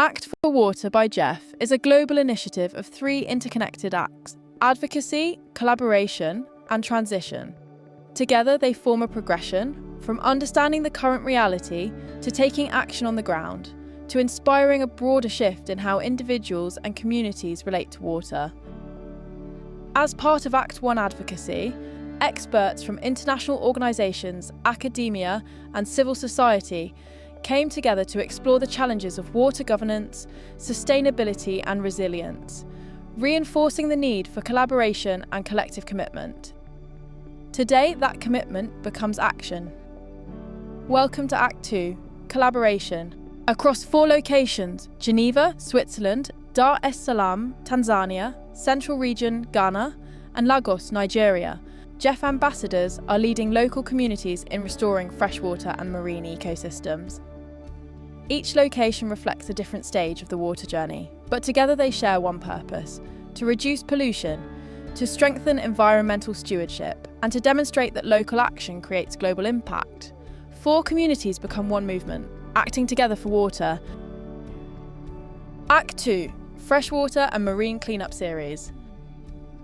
Act for Water by Jeff is a global initiative of 3 interconnected acts: advocacy, collaboration, and transition. Together they form a progression from understanding the current reality to taking action on the ground, to inspiring a broader shift in how individuals and communities relate to water. As part of Act 1 advocacy, experts from international organisations, academia, and civil society came together to explore the challenges of water governance, sustainability, and resilience, reinforcing the need for collaboration and collective commitment. Today, that commitment becomes action. Welcome to Act 2, Collaboration. Across 4 locations: Geneva, Switzerland; Dar es Salaam, Tanzania; Central Region, Ghana; and Lagos, Nigeria, Jeff ambassadors are leading local communities in restoring freshwater and marine ecosystems. Each location reflects a different stage of the water journey, but together they share one purpose: to reduce pollution, to strengthen environmental stewardship, and to demonstrate that local action creates global impact. 4 communities become one movement, acting together for water. Act 2, Freshwater and Marine Cleanup Series.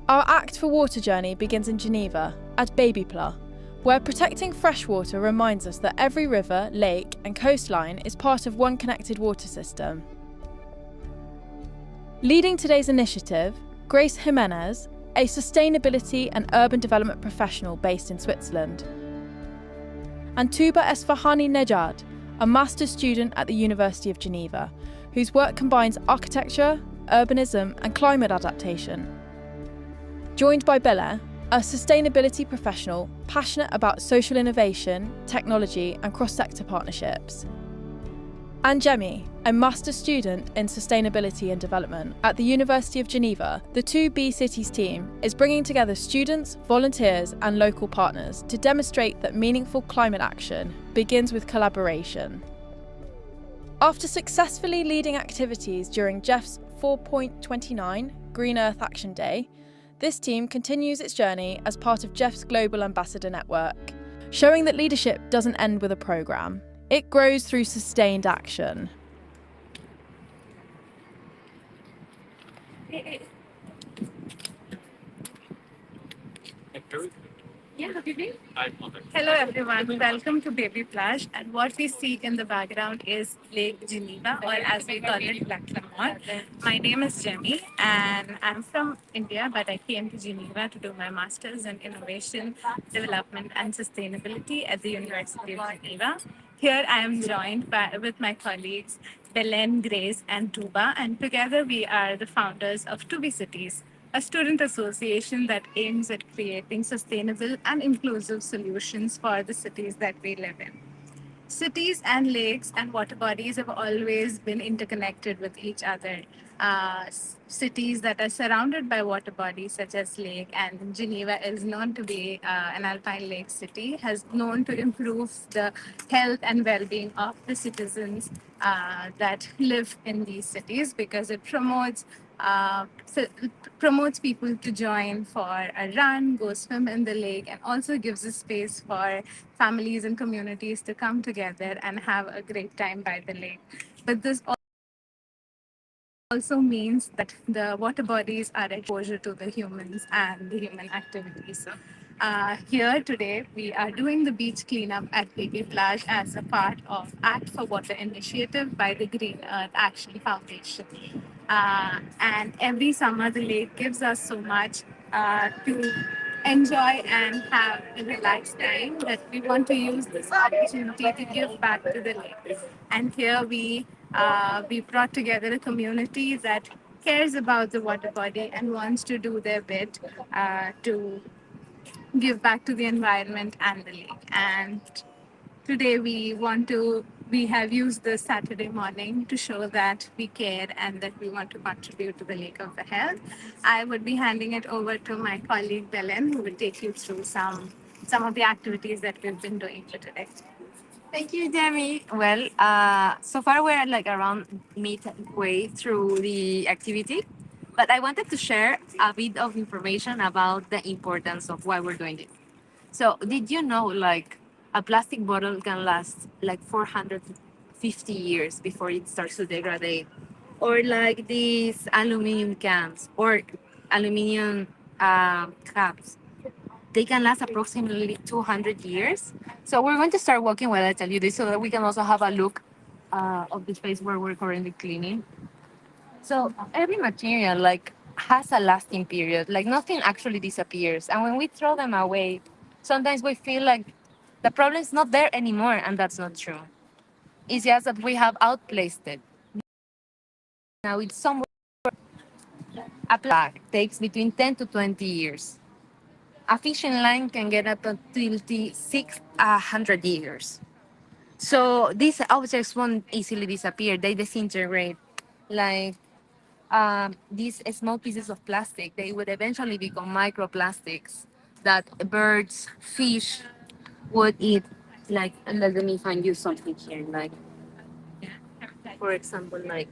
Our Act for Water journey begins in Geneva, at Babypla, where protecting freshwater reminds us that every river, lake, and coastline is part of one connected water system. Leading today's initiative, Grace Jimenez, a sustainability and urban development professional based in Switzerland, and Tuba Esfahani Nejad, a master's student at the University of Geneva, whose work combines architecture, urbanism, and climate adaptation. Joined by Bella, a sustainability professional passionate about social innovation, technology, and cross-sector partnerships. And Jemmy, a master's student in sustainability and development at the University of Geneva. The 2BCities team is bringing together students, volunteers, and local partners to demonstrate that meaningful climate action begins with collaboration. After successfully leading activities during Jeff's 4.29 Green Earth Action Day, this team continues its journey as part of Jeff's Global Ambassador Network, showing that leadership doesn't end with a programme. It grows through sustained action. Hello everyone, welcome to Baby Plage, and what we see in the background is Lake Geneva, or as we call it, Lac Lamont. My name is Jemmy and I'm from India, but I came to Geneva to do my Masters in Innovation, Development and Sustainability at the University of Geneva. Here I am joined with my colleagues Belen, Grace and Tuba, and together we are the founders of 2BCities, a student association that aims at creating sustainable and inclusive solutions for the cities that we live in. Cities and lakes and water bodies have always been interconnected with each other. Cities that are surrounded by water bodies such as lake, and Geneva is known to be an alpine lake city, has known to improve the health and well-being of the citizens that live in these cities, because it promotes people to join for a run, go swim in the lake, and also gives a space for families and communities to come together and have a great time by the lake. But this also means that the water bodies are exposure to the humans and the human activities. Here today, we are doing the beach cleanup at Baby Plage as a part of Act for Water initiative by the Green Earth Action Foundation. And every summer, the lake gives us so much to enjoy and have a relaxed time that we want to use this opportunity to give back to the lake. And here we brought together a community that cares about the water body and wants to do their bit to give back to the environment and the lake. And today we have used this Saturday morning to show that we care and that we want to contribute to the Lake of the Health. I would be handing it over to my colleague Belen, who will take you through some of the activities that we've been doing for today. Thank you, Demi. Well, so far we're like around midway through the activity, but I wanted to share a bit of information about the importance of why we're doing it. So, did you know like a plastic bottle can last like 450 years before it starts to degrade or like these aluminum cans or aluminum cups. They can last approximately 200 years. So we're going to start walking while I tell you this so that we can also have a look of the space where we're currently cleaning. So every material like has a lasting period. Like nothing actually disappears. And when we throw them away, sometimes we feel like the problem is not there anymore, and that's not true. It's just that we have outplaced it. Now it's somewhere a plaque takes between 10 to 20 years. A fishing line can get up until the 600 years. So these objects won't easily disappear. They disintegrate. Like these small pieces of plastic, they would eventually become microplastics that birds, fish would eat. Like, and let me find you something here. Like, for example, like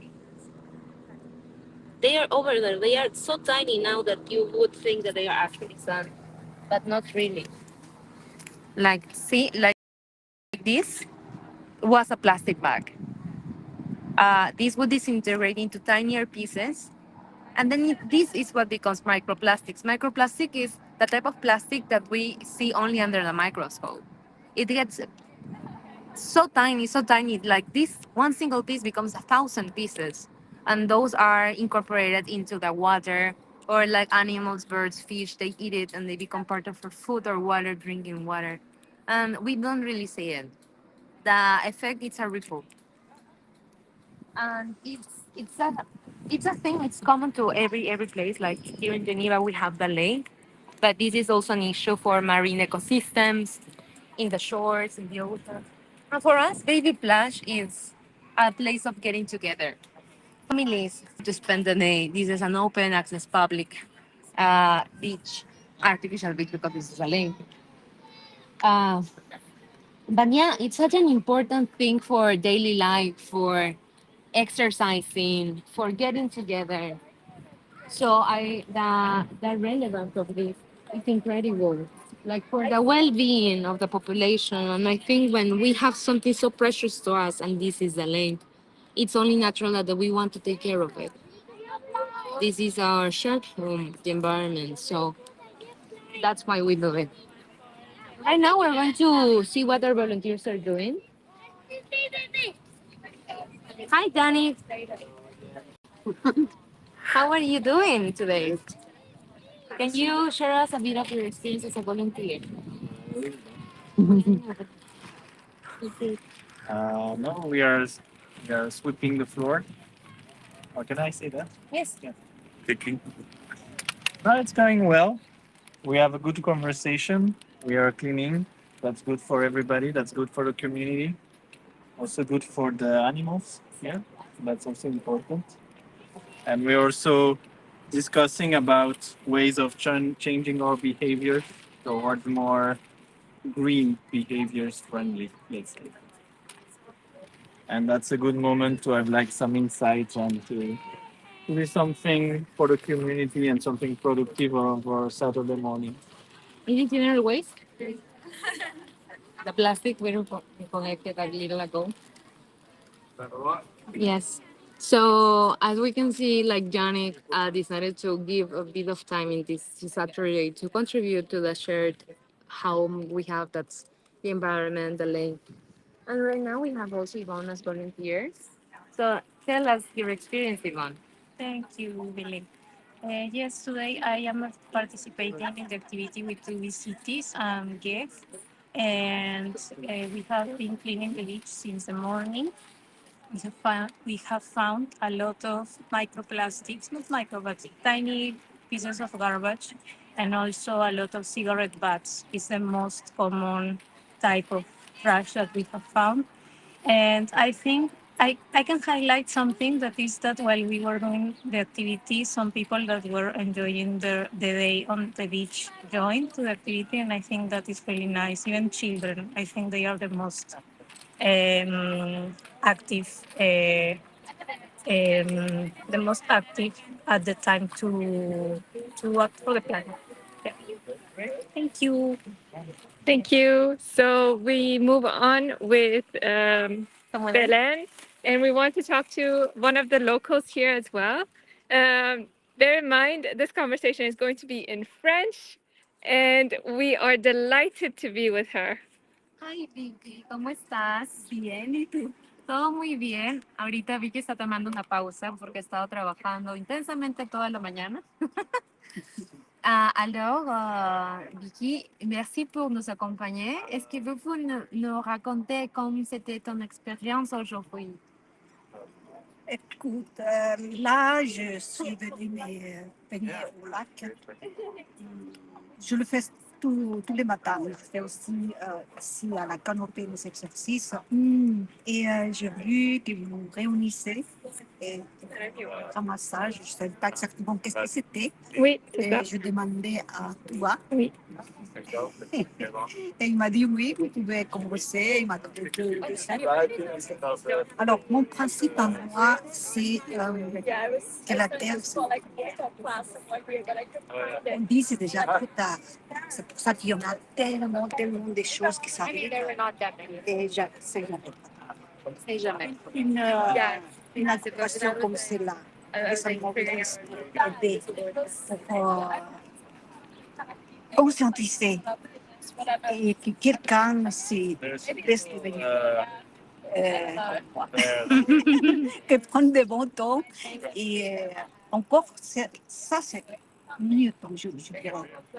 they are over there. They are so tiny now that you would think that they are actually sand, but not really. Like, see, like this was a plastic bag. This would disintegrate into tinier pieces. And then this is what becomes microplastics. Microplastic is the type of plastic that we see only under the microscope. It gets so tiny, like this one single piece becomes 1,000 pieces. And those are incorporated into the water, or like animals, birds, fish, they eat it and they become part of our food or water, drinking water. And we don't really see it. The effect is a ripple. And it's a thing. It's common to every place. Like here in Geneva, we have the lake, but this is also an issue for marine ecosystems in the shores, in the ocean. And for us, Baby Plage is a place of getting together. Families to spend the day. This is an open access public beach, artificial beach because this is a lake. Uh, but yeah, it's such an important thing for daily life, for exercising, for getting together. So the relevance of this is incredible. Like for the well-being of the population, and I think when we have something so precious to us, and this is the land, it's only natural that we want to take care of it. This is our shared home, the environment. So that's why we do it. Right now, we're going to see what our volunteers are doing. Hi, Danny. How are you doing today? Can you share us a bit of your experience as a volunteer? No, we are sweeping the floor. Or can I say that? Yes. Yeah. Picking. No, it's going well. We have a good conversation. We are cleaning. That's good for everybody. That's good for the community. Also good for the animals. Yeah, that's also important. And we're also discussing about ways of changing our behavior towards more green behaviors friendly, let's say. And that's a good moment to have like some insights and to do something for the community and something productive for Saturday morning. Is it general waste? The plastic we collected a little ago. Yes. So as we can see, like Janik decided to give a bit of time in this Saturday to contribute to the shared home we have. That's the environment, the lake. And right now we have also Yvonne as volunteers. So tell us your experience, Yvonne. Thank you, Billy. Yes, today I am participating in the activity with 2BCities and GEF, and we have been cleaning the beach since the morning. We have found a lot of microplastics, not micro, but tiny pieces of garbage, and also a lot of cigarette butts is the most common type of trash that we have found. And I think I can highlight something that is that while we were doing the activity, some people that were enjoying the day on the beach joined to the activity, and I think that is really nice. Even children, I think they are the most active, the most active at the time to act for the planet. Yeah. Thank you. Thank you. So we move on with Someone else? Belen. and we want to talk to one of the locals here as well. Bear in mind, this conversation is going to be in French, and we are delighted to be with her. Hi Vicky, ¿cómo estás? Bien, ¿y tú? Todo muy bien. Ahorita Vicky está tomando una pausa porque ha estado trabajando intensamente toda la mañana. Alors, Vicky, merci pour nous accompagner. Est-ce que vous pouvez nous raconter comment c'était ton expérience aujourd'hui? Écoute, là, je suis venue me baigner au lac. Je le fais tous les matins. Je fais aussi ici à la canopée mes exercices. Et j'ai vu que vous vous réunissez et un massage. Je ne savais pas exactement qu'est-ce que c'était. Oui, c'est ça. Et je demandais à toi. Oui. Et il m'a dit oui, vous pouvez converser. Il m'a donné deux recettes. Alors, mon principe à moi, c'est que la Terre, on dit c'est déjà trop tard. C'est pour ça qu'il y en a tellement, tellement de choses qui s'arrivent. Et c'est jamais trop tard. C'est jamais. Une association comme celle-là, les organismes aider pour conscientiser et que quelqu'un se laisse devenir. Que prendre de bons temps et encore ça c'est mieux comme je dirais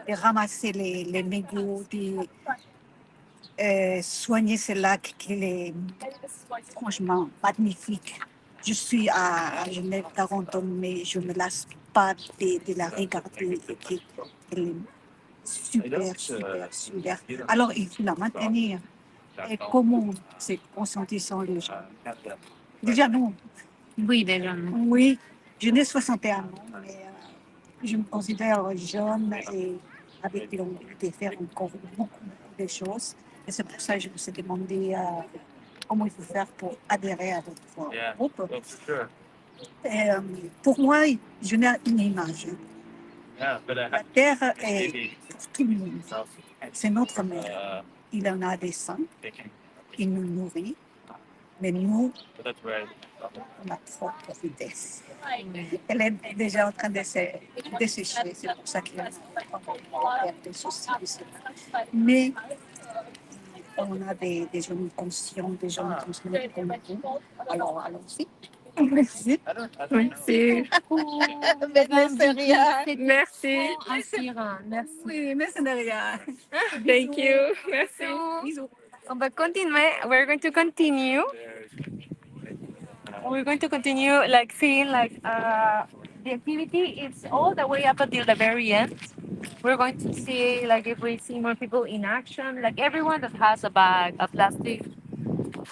de ramasser les mégots de soigner ce lac qui est franchement magnifique. Je suis à Genève 40 ans mais je ne me lasse pas de la regarder et qu'elle est super, super, super. Alors il faut la maintenir. Et comment c'est conscientisant les gens? Déjà non. Oui, déjà. Oui, je n'ai 61 ans, mais je me considère jeune et avec l'envie de faire encore beaucoup, beaucoup de choses. Et c'est pour ça que je me suis demandé comment il faut faire pour adhérer à votre groupe. Et, pour moi, je n'ai une image. La Terre est pour tout le monde. C'est notre mère. Il en a des seins. Il nous nourrit. Mais nous, on a trop de vitesse. Elle est déjà en train de de sécher, c'est pour ça qu'il y a des soucis. Mais on a des gens conscients, des gens conscients comme vous. Alors, allons-y. Merci. Merci. Merci, rien. Merci. Inspirant. Merci. Oui, mais ce n'est rien. Thank you. Merci. Bisous. On va continuer. We're going to continue. We're going to continue like seeing like the activity is all the way up until the very end. We're going to see like if we see more people in action, like everyone that has a bag, a plastic,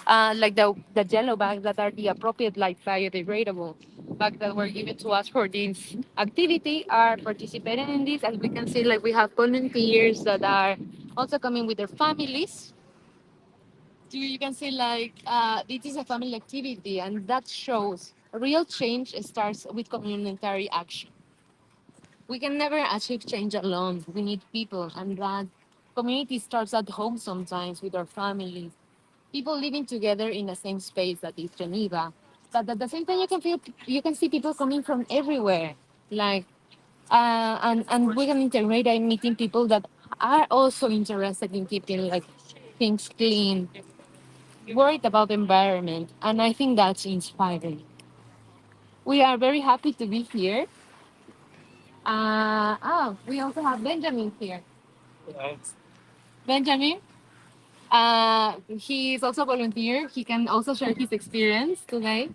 like the yellow bags that are the appropriate like biodegradable bags that were given to us for this activity are participating in this. As we can see, like we have volunteers that are also coming with their families. You can see like this is a family activity, and that shows real change starts with communitary action. We can never achieve change alone. We need people, and that community starts at home sometimes with our families. People living together in the same space that is Geneva. But at the same time, you can see people coming from everywhere, like and we can integrate by meeting people that are also interested in keeping like things clean, worried about the environment, and I think that's inspiring. We are very happy to be here. We also have Benjamin here. Benjamin, he is also a volunteer. He can also share his experience today.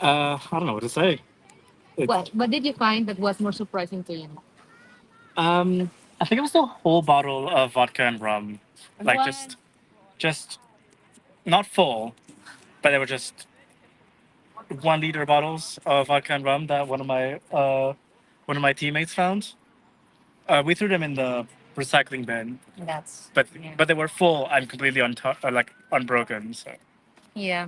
I don't know what to say. What did you find that was more surprising to you? I think it was the whole bottle of vodka and rum. Like What? just not full, but they were just 1 liter bottles of vodka and rum that one of my teammates found. We threw them in the recycling bin, That's but yeah. but they were full and completely like unbroken. So Yeah.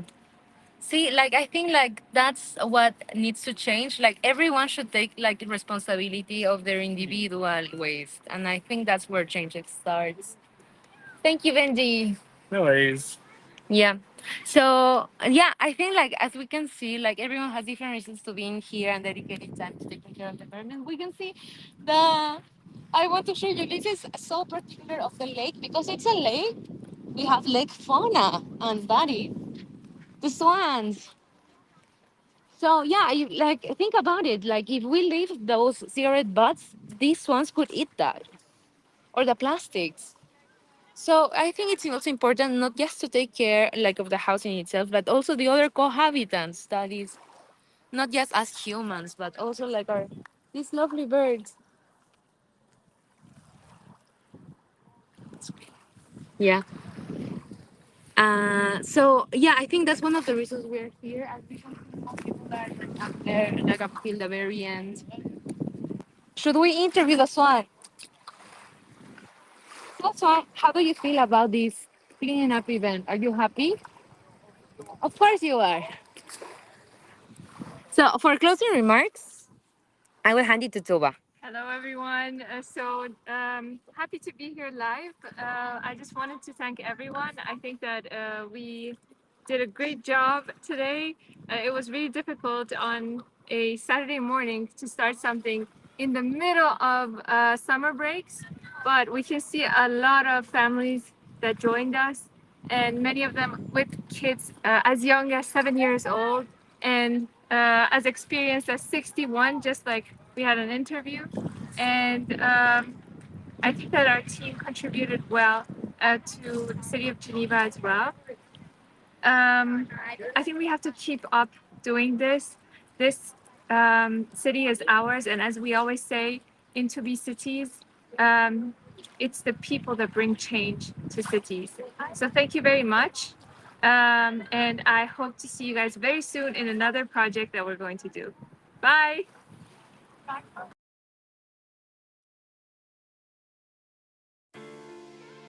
See, like I think like that's what needs to change. Like everyone should take like responsibility of their individual waste, and I think that's where change starts. Thank you, Benji. no worries. Yeah. So yeah, I think like as we can see, like everyone has different reasons to being here and dedicating time to taking care of the environment. We can see the. I want to show you. This is so particular of the lake because it's a lake. We have lake fauna and that is the swans. So yeah, like think about it. Like if we leave those cigarette butts, these swans could eat that or the plastics. So I think it's also important not just to take care like of the housing itself, but also the other cohabitants. That is not just as humans, but also like our these lovely birds. Yeah. So yeah, I think that's one of the reasons we're here. As we can see, most people are like, up there, like up till the very end. Should we interview the swan? So swan, how do you feel about this cleaning up event? Are you happy? Of course you are. So for closing remarks, I will hand it to Tuba. Hello, everyone. Happy to be here live. I just wanted to thank everyone. I think that we did a great job today. It was really difficult on a Saturday morning to start something in the middle of summer breaks, but we can see a lot of families that joined us, and many of them with kids as young as 7 years old and as experienced as 61, just like we had an interview. And I think that our team contributed well to the city of Geneva as well. I think we have to keep up doing this. This city is ours, and as we always say in 2BCities, it's the people that bring change to cities. So thank you very much. And I hope to see you guys very soon in another project that we're going to do. Bye.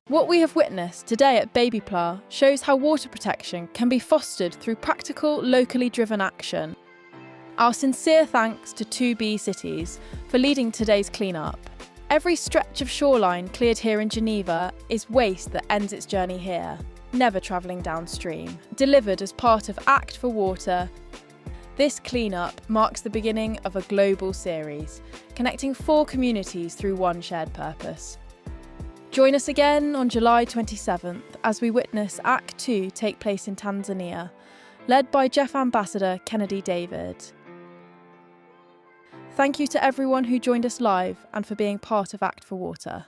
What we have witnessed today at Baby Pla shows how water protection can be fostered through practical, locally driven action. Our sincere thanks to 2BCities for leading today's clean-up. Every stretch of shoreline cleared here in Geneva is waste that ends its journey here, never travelling downstream. Delivered as part of Act for Water, this clean-up marks the beginning of a global series, connecting 4 communities through one shared purpose. Join us again on July 27th as we witness Act 2 take place in Tanzania, led by Jeff Ambassador Kennedy David. Thank you to everyone who joined us live and for being part of Act for Water.